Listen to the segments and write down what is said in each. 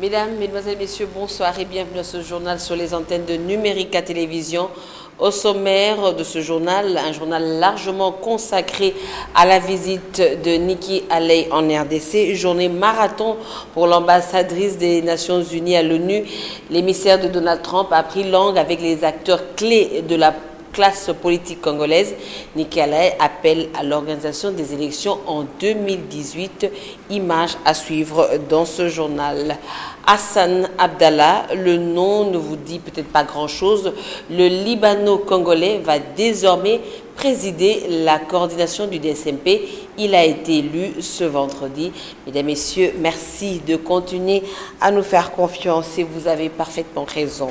Mesdames, Mesdemoiselles, Messieurs, bonsoir et bienvenue à ce journal sur les antennes de Numérica Télévision. Au sommaire de ce journal, un journal largement consacré à la visite de Nikki Haley en RDC, journée marathon pour l'ambassadrice des Nations Unies à l'ONU. L'émissaire de Donald Trump a pris langue avec les acteurs clés de la classe politique congolaise. Nikki Haley appelle à l'organisation des élections en 2018. Image à suivre dans ce journal. Hassan Abdallah, le nom ne vous dit peut-être pas grand-chose. Le Libano-Congolais va désormais présider la coordination du DSMP. Il a été élu ce vendredi. Mesdames, Messieurs, merci de continuer à nous faire confiance et vous avez parfaitement raison.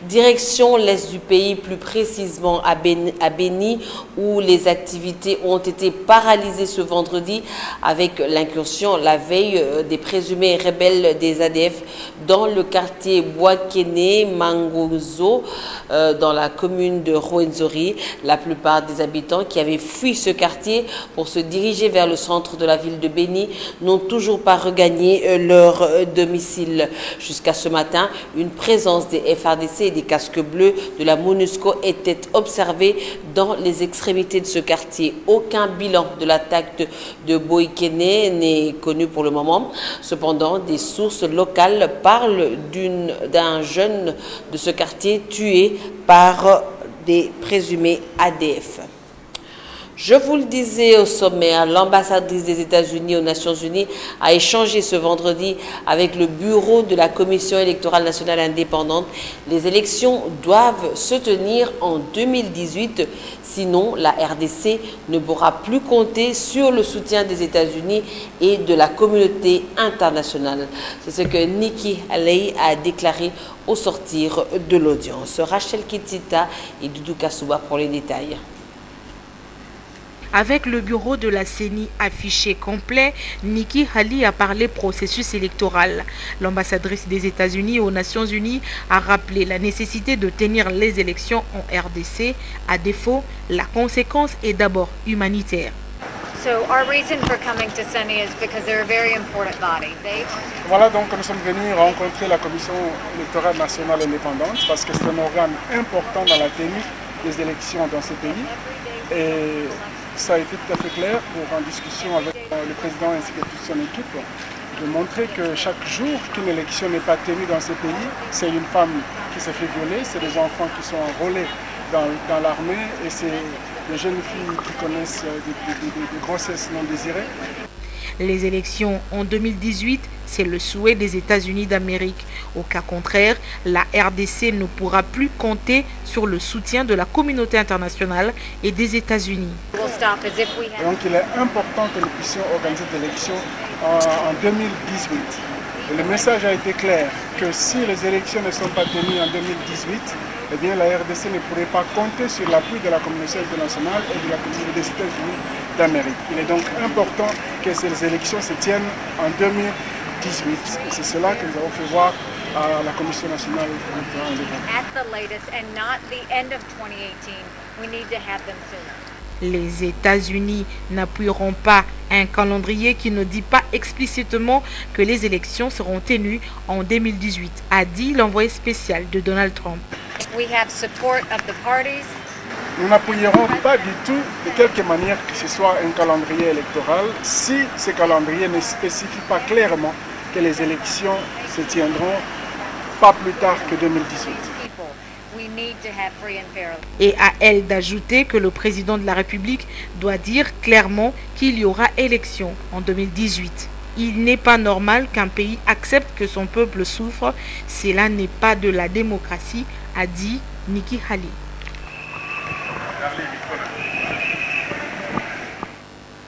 Direction l'est du pays, plus précisément à Beni, où les activités ont été paralysées ce vendredi avec l'incursion la veille des présumés rebelles des ADF dans le quartier Boakene Mangozo, dans la commune de Rwenzori. La plupart des habitants qui avaient fui ce quartier pour se diriger vers le centre de la ville de Beni n'ont toujours pas regagné leur domicile. Jusqu'à ce matin, une présence des FARDC et des casques bleus de la MONUSCO était observé dans les extrémités de ce quartier. Aucun bilan de l'attaque de Boikene n'est connu pour le moment. Cependant, des sources locales parlent d'un jeune de ce quartier tué par des présumés ADF. Je vous le disais au sommaire, l'ambassadrice des États-Unis aux Nations Unies a échangé ce vendredi avec le bureau de la Commission électorale nationale indépendante. Les élections doivent se tenir en 2018, sinon la RDC ne pourra plus compter sur le soutien des États-Unis et de la communauté internationale. C'est ce que Nikki Haley a déclaré au sortir de l'audience. Rachel Kitita et Doudou Kassouba pour les détails. Avec le bureau de la CENI affiché complet, Nikki Haley a parlé processus électoral. L'ambassadrice des États-Unis aux Nations Unies a rappelé la nécessité de tenir les élections en RDC. À défaut, la conséquence est d'abord humanitaire. Voilà donc nous sommes venus rencontrer la Commission électorale nationale indépendante parce que c'est un organe important dans la tenue des élections dans ce pays. Et ça a été tout à fait clair en discussion avec le président ainsi que toute son équipe, de montrer que chaque jour qu'une élection n'est pas tenue dans ce pays, c'est une femme qui se fait violer, c'est des enfants qui sont enrôlés dans l'armée et c'est des jeunes filles qui connaissent des grossesses non désirées. Les élections en 2018, c'est le souhait des États-Unis d'Amérique. Au cas contraire, la RDC ne pourra plus compter sur le soutien de la communauté internationale et des États-Unis. Donc il est important que nous puissions organiser des élections en 2018. Et le message a été clair que si les élections ne sont pas tenues en 2018, eh bien la RDC ne pourrait pas compter sur l'appui de la communauté internationale et de la communauté des États-Unis d'Amérique. Il est donc important que ces élections se tiennent en 2018. Et c'est cela que nous avons fait voir à la Commission nationale Les États-Unis n'appuieront pas un calendrier qui ne dit pas explicitement que les élections seront tenues en 2018, a dit l'envoyé spécial de Donald Trump. Nous n'appuierons pas du tout, de quelque manière que ce soit un calendrier électoral, si ce calendrier ne spécifie pas clairement que les élections se tiendront pas plus tard que 2018. Et à elle d'ajouter que le président de la République doit dire clairement qu'il y aura élection en 2018. Il n'est pas normal qu'un pays accepte que son peuple souffre. Cela n'est pas de la démocratie, a dit Nikki Haley.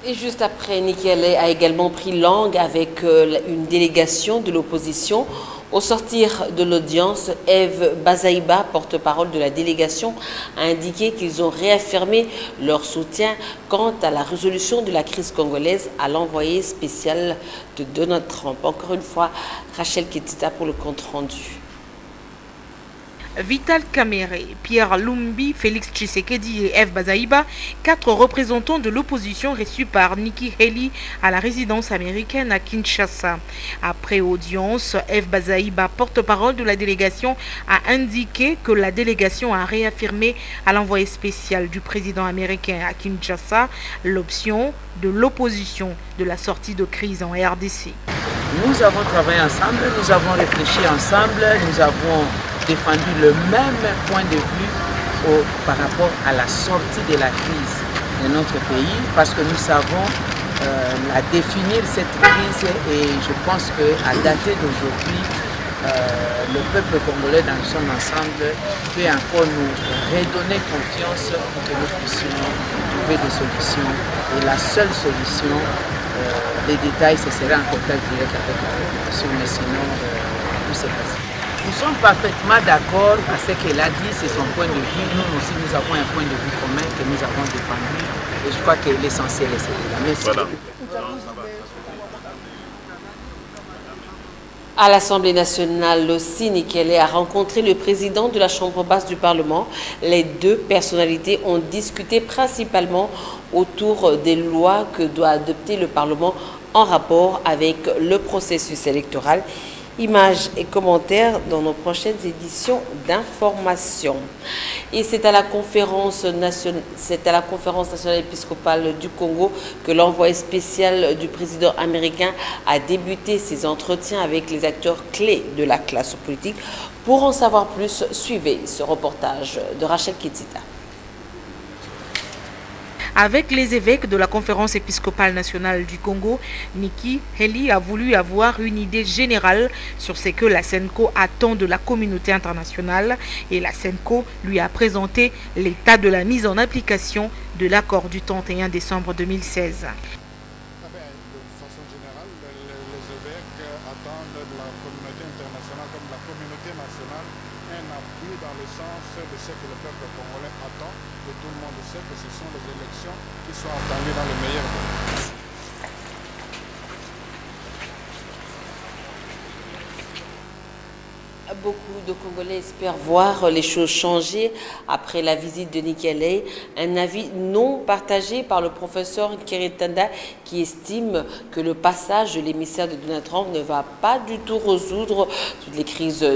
Et juste après, Nikki Haley a également pris langue avec une délégation de l'opposition. Au sortir de l'audience, Eve Bazaïba, porte-parole de la délégation, a indiqué qu'ils ont réaffirmé leur soutien quant à la résolution de la crise congolaise à l'envoyé spécial de Donald Trump. Encore une fois, Rachel Ketita pour le compte rendu. Vital Kamerhe, Pierre Lumbi, Félix Tshisekedi et F. Bazaïba, 4 représentants de l'opposition reçus par Nikki Haley à la résidence américaine à Kinshasa. Après audience, F. Bazaïba, porte-parole de la délégation, a indiqué que la délégation a réaffirmé à l'envoyé spécial du président américain à Kinshasa l'option de l'opposition de la sortie de crise en RDC. Nous avons travaillé ensemble, nous avons réfléchi ensemble, nous avons défendu le même point de vue par rapport à la sortie de la crise de notre pays, parce que nous savons définir cette crise, et je pense qu'à dater d'aujourd'hui, le peuple congolais dans son ensemble peut encore nous redonner confiance pour que nous puissions trouver des solutions. Et la seule solution, les détails, ce serait en contact direct avec la population, mais sinon, tout s'est passé. Nous sommes parfaitement d'accord à ce qu'elle a dit, c'est son point de vue. Nous aussi, nous avons un point de vue commun que nous avons défendu. Et je crois que l'essentiel est celui-là. Merci. Voilà. À l'Assemblée nationale, aussi, Nikki Haley a rencontré le président de la Chambre basse du Parlement. Les deux personnalités ont discuté principalement autour des lois que doit adopter le Parlement en rapport avec le processus électoral. Images et commentaires dans nos prochaines éditions d'information. Et c'est à la conférence nationale épiscopale du Congo que l'envoyé spécial du président américain a débuté ses entretiens avec les acteurs clés de la classe politique. Pour en savoir plus, suivez ce reportage de Rachel Ketita. Avec les évêques de la conférence épiscopale nationale du Congo, Nikki Haley a voulu avoir une idée générale sur ce que la SENCO attend de la communauté internationale, et la SENCO lui a présenté l'état de la mise en application de l'accord du 31 décembre 2016. Dans le sens de ce que le peuple congolais attend, et tout le monde sait que ce sont les élections qui sont attendues dans le meilleur délai. Beaucoup de Congolais espèrent voir les choses changer après la visite de Nikki Haley. Un avis non partagé par le professeur Keretanda qui estime que le passage de l'émissaire de Donald Trump ne va pas du tout résoudre toutes les crises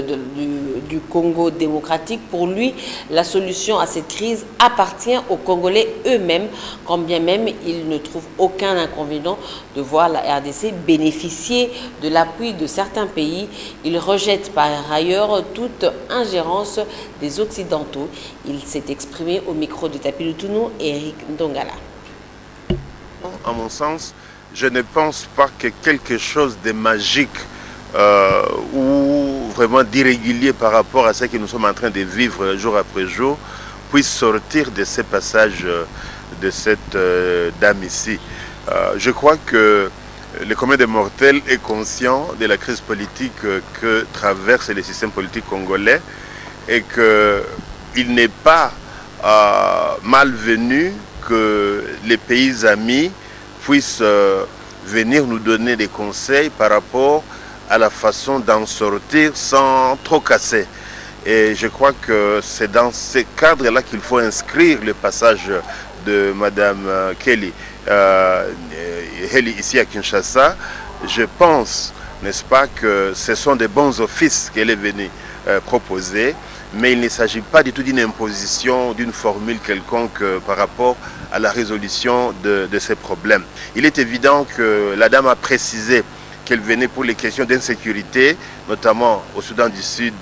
du Congo démocratique. Pour lui, la solution à cette crise appartient aux Congolais eux-mêmes, quand bien même il ne trouve aucun inconvénient de voir la RDC bénéficier de l'appui de certains pays. Il rejette par ailleurs toute ingérence des Occidentaux. Il s'est exprimé au micro de Tapi Lutuno et Eric Ndongala. À mon sens, je ne pense pas que quelque chose de magique ou vraiment d'irrégulier par rapport à ce que nous sommes en train de vivre jour après jour puisse sortir de ces passages de cette dame ici. Je crois que le commun des mortels est conscient de la crise politique que traverse le système politique congolais et qu'il n'est pas malvenu que les pays amis puissent venir nous donner des conseils par rapport à la façon d'en sortir sans trop casser. Et je crois que c'est dans ce cadre-là qu'il faut inscrire le passage de Mme Kelly. Ici à Kinshasa, je pense, n'est-ce pas, que ce sont des bons offices qu'elle est venue proposer, mais il ne s'agit pas du tout d'une imposition, d'une formule quelconque par rapport à la résolution de ces problèmes. Il est évident que la dame a précisé qu'elle venait pour les questions d'insécurité, notamment au Soudan du Sud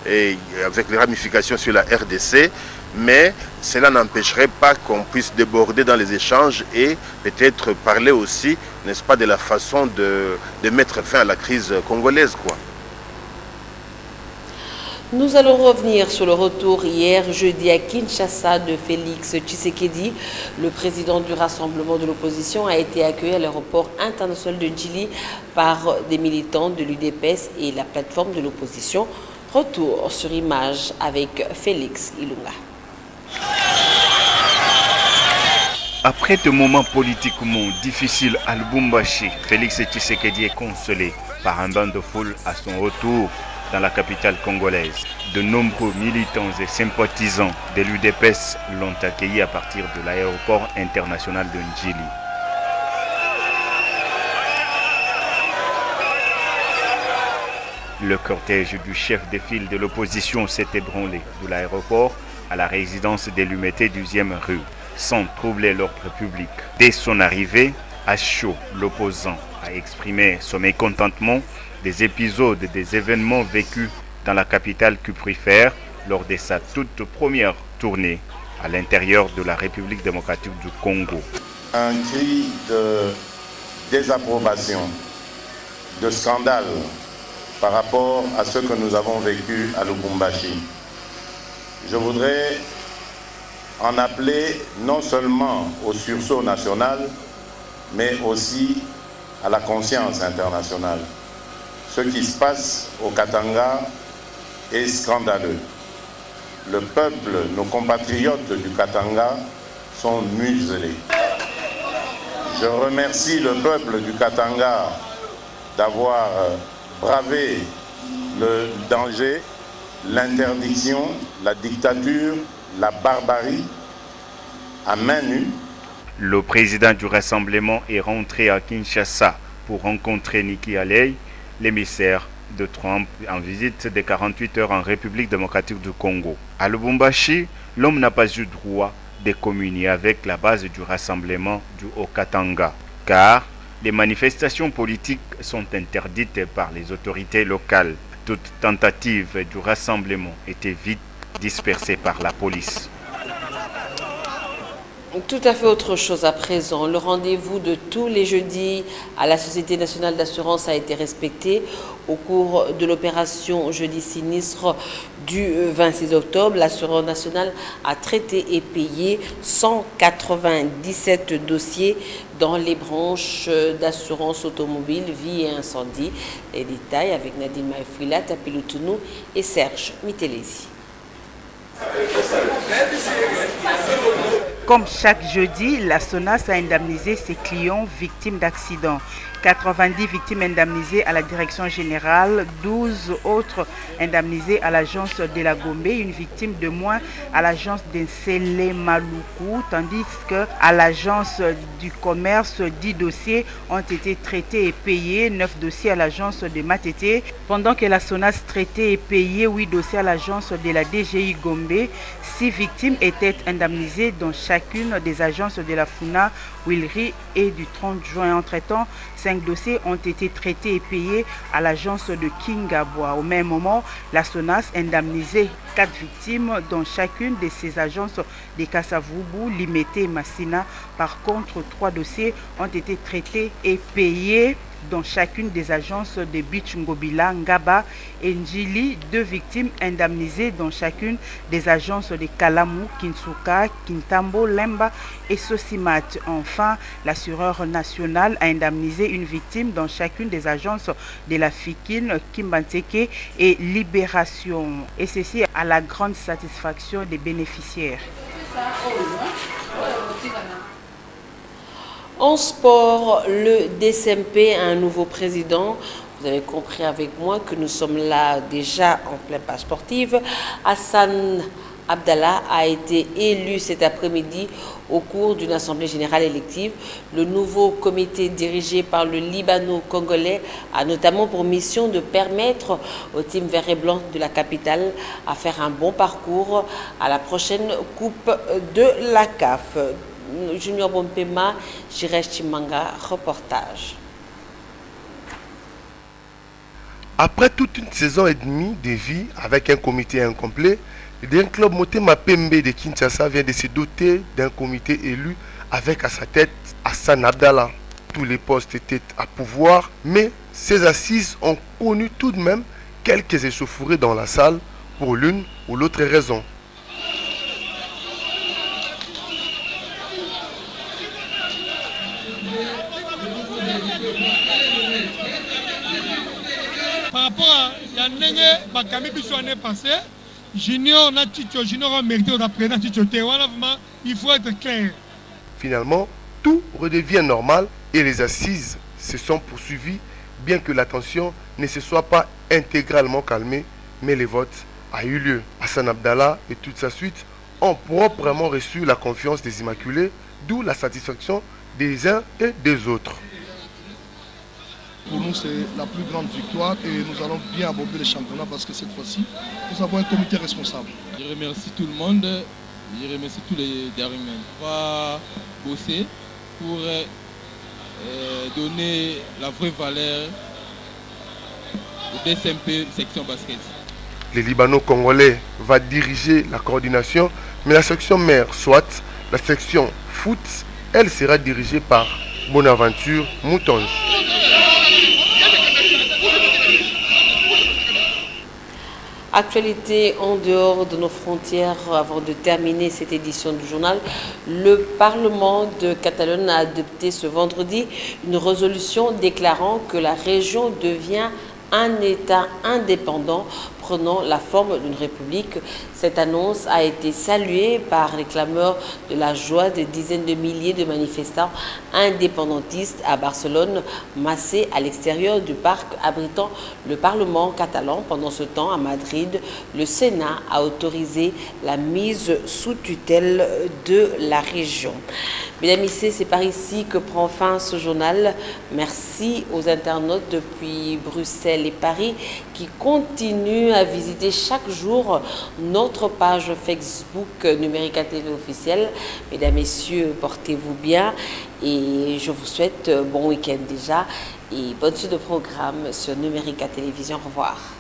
et avec les ramifications sur la RDC, mais cela n'empêcherait pas qu'on puisse déborder dans les échanges et peut-être parler aussi, n'est-ce pas, de la façon de mettre fin à la crise congolaise, quoi. Nous allons revenir sur le retour hier jeudi à Kinshasa de Félix Tshisekedi. Le président du Rassemblement de l'opposition a été accueilli à l'aéroport international de Djili par des militants de l'UDPS et la plateforme de l'opposition. Retour sur image avec Félix Ilunga. Après des moments politiquement difficiles à Lubumbashi, Félix Tshisekedi est consolé par un banc de foule à son retour dans la capitale congolaise. De nombreux militants et sympathisants de l'UDPS l'ont accueilli à partir de l'aéroport international de Njili. Le cortège du chef de file de l'opposition s'est ébranlé de l'aéroport à la résidence des Lumetés 12e rue, sans troubler l'ordre public. Dès son arrivée, à chaud, l'opposant a exprimé son mécontentement des épisodes des événements vécus dans la capitale cuprifère lors de sa toute première tournée à l'intérieur de la République démocratique du Congo. Un cri de désapprobation, de scandale par rapport à ce que nous avons vécu à Lubumbashi. Je voudrais en appeler non seulement au sursaut national, mais aussi à la conscience internationale. Ce qui se passe au Katanga est scandaleux. Le peuple, nos compatriotes du Katanga sont muselés. Je remercie le peuple du Katanga d'avoir bravé le danger, l'interdiction, la dictature, la barbarie à main nue. Le président du rassemblement est rentré à Kinshasa pour rencontrer Nikki Haley, l'émissaire de Trump en visite de 48 heures en République démocratique du Congo. À Lubumbashi, l'homme n'a pas eu droit de communier avec la base du rassemblement du Haut-Katanga, car les manifestations politiques sont interdites par les autorités locales. Toute tentative du rassemblement était vite dispersée par la police. Tout à fait autre chose à présent. Le rendez-vous de tous les jeudis à la Société nationale d'assurance a été respecté au cours de l'opération Jeudi sinistre du 26 octobre. L'assureur national a traité et payé 197 dossiers dans les branches d'assurance automobile, vie et incendie. Les détails avec Nadine Maïfouila, Tapiloutounou et Serge Mitelesi. Comme chaque jeudi, la SONAS a indemnisé ses clients victimes d'accidents. 90 victimes indemnisées à la direction générale, 12 autres indemnisées à l'agence de la Gombe, une victime de moins à l'agence d'Ensele Maluku, tandis qu'à l'agence du commerce, 10 dossiers ont été traités et payés, 9 dossiers à l'agence de Matete, pendant que la SONAS traitait et payait 8 dossiers à l'agence de la DGI Gombe. 6 victimes étaient indemnisées dans chacune des agences de la FUNA, Wilry et du 30 juin. Entre-temps, 5 dossiers ont été traités et payés à l'agence de Kingabwa. Au même moment, la SONAS indemnisait 4 victimes dans chacune de ces agences de Kasavubu, Limete et Massina. Par contre, 3 dossiers ont été traités et payés dans chacune des agences de Bichungobila, Ngaba et Njili. 2 victimes indemnisées dans chacune des agences de Kalamu, Kinsuka, Kintambo, Lemba et Sosimat. Enfin, l'assureur national a indemnisé une victime dans chacune des agences de la Fikine, Kimbanteke et Libération. Et ceci à la grande satisfaction des bénéficiaires. En sport, le DSMP a un nouveau président. Vous avez compris avec moi que nous sommes là déjà en pleine page sportive. Hassan Abdallah a été élu cet après-midi au cours d'une assemblée générale élective. Le nouveau comité dirigé par le Libano-Congolais a notamment pour mission de permettre au team vert et blanc de la capitale à faire un bon parcours à la prochaine Coupe de la CAF. Junior Bompema, Jiresh Chimanga, reportage. Après toute une saison et demie de vie avec un comité incomplet, le club Motema Pembe de Kinshasa vient de se doter d'un comité élu avec à sa tête Hassan Abdallah. Tous les postes étaient à pouvoir, mais ces assises ont connu tout de même quelques échauffourées dans la salle pour l'une ou l'autre raison. Par rapport à Yanenge Bakami qui soit l'année passée, Junior a mérité d'après Tito. Il faut être clair. Finalement, tout redevient normal et les assises se sont poursuivies bien que la tension ne se soit pas intégralement calmée, mais le vote a eu lieu. Hassan Abdallah et toute sa suite ont proprement reçu la confiance des Immaculés, d'où la satisfaction des uns et des autres. Pour nous, c'est la plus grande victoire et nous allons bien aborder le championnat parce que cette fois-ci, nous avons un comité responsable. Je remercie tout le monde, je remercie tous les derniers. On va bosser pour donner la vraie valeur au DSMP section basket. Le Libano-Congolais va diriger la coordination, mais la section mère, soit la section foot, elle sera dirigée par Bonaventure Moutonge. Actualité en dehors de nos frontières, avant de terminer cette édition du journal, le Parlement de Catalogne a adopté ce vendredi une résolution déclarant que la région devient un État indépendant prenant la forme d'une république. Cette annonce a été saluée par les clameurs de la joie de dizaines de milliers de manifestants indépendantistes à Barcelone, massés à l'extérieur du parc abritant le Parlement catalan. Pendant ce temps, à Madrid, le Sénat a autorisé la mise sous tutelle de la région. Mesdames et messieurs, c'est par ici que prend fin ce journal. Merci aux internautes depuis Bruxelles et Paris qui continuent à visiter chaque jour notre page Facebook Numérica TV officielle. Mesdames, messieurs, portez-vous bien et je vous souhaite bon week-end déjà et bonne suite de programme sur Numérica Télévision. Au revoir.